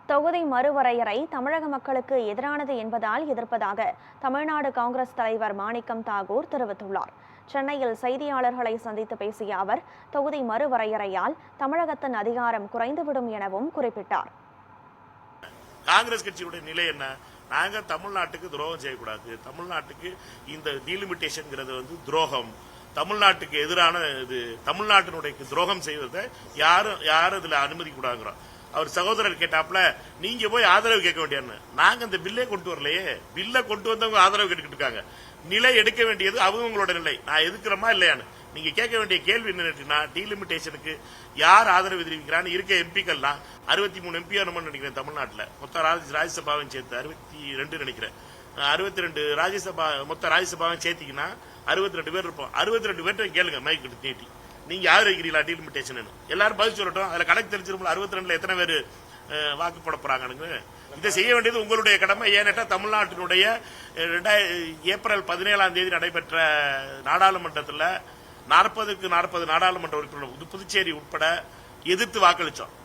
தொகுதி மறுவரையறை தமிழக மக்களுக்கு எதிரானது என்பதால் எதிர்ப்பதாக தமிழ்நாடு காங்கிரஸ் தலைவர் மாணிக்கம் தாகூர் தெரிவித்துள்ளார். சென்னையில் செய்தியாளர்களை சந்தித்து பேசிய அவர், தொகுதி மறுவரையறையால் தமிழகத்தின் அதிகாரம் குறைந்துவிடும் எனவும் குறிப்பிட்டார். காங்கிரஸ் கட்சியுடைய நிலை என்ன? நாங்க தமிழ்நாட்டுக்கு துரோகம் செய்யக்கூடாது. தமிழ்நாட்டுக்கு இந்த டீலிமிட்டேஷன் துரோகம். தமிழ்நாட்டுக்கு எதிரான இது. தமிழ்நாட்டினுடைய துரோகம் செய்வதை யாரும் இதுல அனுமதிக்க கூடாதுங்கிறோம். அவர் சகோதரர் கேட்டாப்ல, நீங்க போய் ஆதரவு கேட்க வேண்டியான்னு. நாங்க இந்த பில்லே கொண்டு வரலையே. பில்ல கொண்டு வந்தவங்க ஆதரவு கேட்டுக்கிட்டு இருக்காங்க. நிலை எடுக்க வேண்டியது அவங்களோட நிலை. நான் எதுக்குறமா இல்லையான்னு நீங்க கேட்க வேண்டிய கேள்வி என்ன? டீலிமிட்டேஷனுக்கு யார் ஆதரவு தெரிவிக்கிறான்னு இருக்க எம்பிக்கள்லாம் 63 எம்பி நினைக்கிறேன் தமிழ்நாட்டில். மொத்த ராஜ்யசபாவையும் சேர்த்து 62 நினைக்கிறேன். 62 ராஜ்யசபா மொத்த ராஜ்யசபாவையும் சேர்த்திங்கன்னா 62 பேர் இருப்போம். 62 பேர்ட்ட கேளுங்க மைக் நீட்டி, நீங்க ஆதரிக்கிறீங்களா டீலிமிட்டேஷன்? எல்லாரும் பதில் சொல்லட்டும். அதுல கணக்கு தெரிஞ்சிருப்போம் 62ல எத்தனை பேர் வாக்கு போட போறாங்க. இதை செய்ய வேண்டியது உங்களுடைய கடமை. ஏனென்றா தமிழ்நாட்டினுடைய ஏப்ரல் 17 நடைபெற்ற நாடாளுமன்றத்தில் 40க்கு 40 நாடாளுமன்ற உறுப்பினர் புதுச்சேரி உட்பட எதிர்த்து வாக்களிச்சோம்.